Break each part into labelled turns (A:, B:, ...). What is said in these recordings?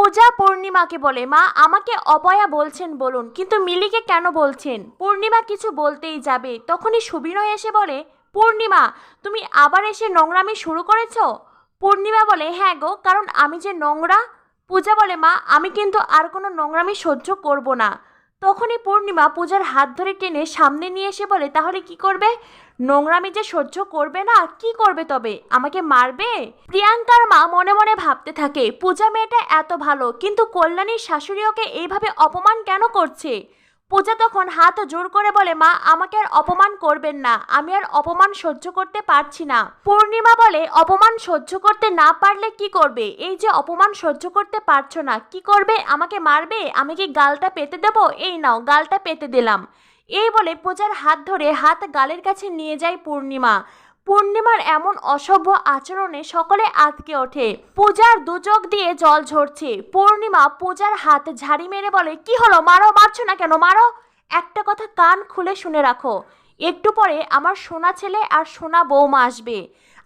A: পূজা পূর্ণিমাকে বলে, মা আমাকে অপয়া বলছেন বলুন, কিন্তু মিলিকে কেন বলছেন? পূর্ণিমা কিছু বলতেই যাবে, তখনই সুবিনয় এসে বলে, পূর্ণিমা তুমি আবার এসে নোংরামি শুরু করেছো? পূর্ণিমা বলে, হ্যাঁ গো, কারণ আমি যে নোংরা। পূজা বলে, মা আমি কিন্তু আর কোনো নোংরামি সহ্য করব না। তখনই পূর্ণিমা পূজার হাত ধরে টেনে সামনে নিয়ে এসে বলে, তাহলে কি করবে? নোংরামি যে সহ্য করবে না, কি করবে তবে? আমাকে মারবে? প্রিয়াঙ্কার মা মনে মনে ভাবতে থাকে, পূজা মেয়েটা এত ভালো, কিন্তু কল্যাণীর শাশুড়ি ওকে এইভাবে অপমান কেন করছে? পূজা তখন হাত জোর করে বলে, মা আমাকে আর অপমান করবেন না, আমি আর অপমান সহ্য করতে পারছি না। পূর্ণিমা বলে, অপমান সহ্য করতে না পারলে কি করবে? এই যে অপমান সহ্য করতে পারছো না, কি করবে? আমাকে মারবে? আমি কি গালটা পেতে দেবো? এই নাও, গালটা পেতে দিলাম। এই বলে পূজার হাত ধরে হাত গালের কাছে নিয়ে যায় পূর্ণিমা। পূর্ণিমার এমন অসভ্য আচরণে সকলে আঁতকে ওঠে। পূজার দু চোখ দিয়ে জল ঝরছে। পূর্ণিমা পূজার হাত ঝাড়ি মেরে বলে, কি হলো? মারো, মারছো না কেন? মারো। একটা কথা কান খুলে শুনে রাখো, একটু পরে আমার সোনা ছেলে আর সোনা বৌমা আসবে।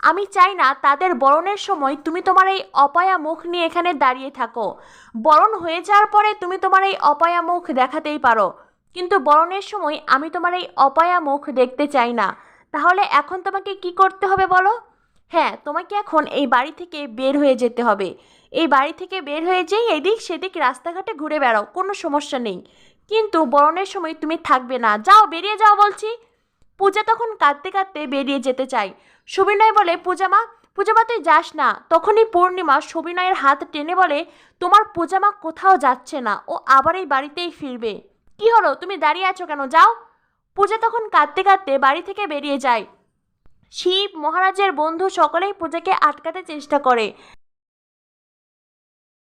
A: আমি চাই না তাদের বরণের সময় তুমি তোমার এই অপয়া মুখ নিয়ে এখানে দাঁড়িয়ে থাকো। বরণ হয়ে যাওয়ার পরে তুমি তোমার এই অপয়া মুখ দেখাতেই পারো, কিন্তু বরণের সময় আমি তোমার এই অপয়া মুখ দেখতে চাই না। তাহলে এখন তোমাকে কি করতে হবে বলো? হ্যাঁ, তোমাকে এখন এই বাড়ি থেকে বের হয়ে যেতে হবে। এই বাড়ি থেকে বের হয়ে যেই এদিক সেদিক রাস্তাঘাটে ঘুরে বেড়াও, কোনো সমস্যা নেই, কিন্তু বরণের সময় তুমি থাকবে না। যাও, বেরিয়ে যাও বলছি। পূজা তখন কাঁদতে কাঁদতে বেরিয়ে যেতে চায়। সুবিনয় বলে, পূজামা, পূজামা তুই যাস না। তখনই পূর্ণিমা সুবিনয়ের হাত টেনে বলে, তোমার পূজামা কোথাও যাচ্ছে না, ও আবার এই বাড়িতেই ফিরবে। কি হলো, তুমি দাঁড়িয়ে আছো কেন? যাও। পূজা তখন কাঁদতে কাঁদতে বাড়ি থেকে বেরিয়ে যায়। শিব, মহারাজের বন্ধু সকলেই পূজাকে আটকাতে চেষ্টা করে।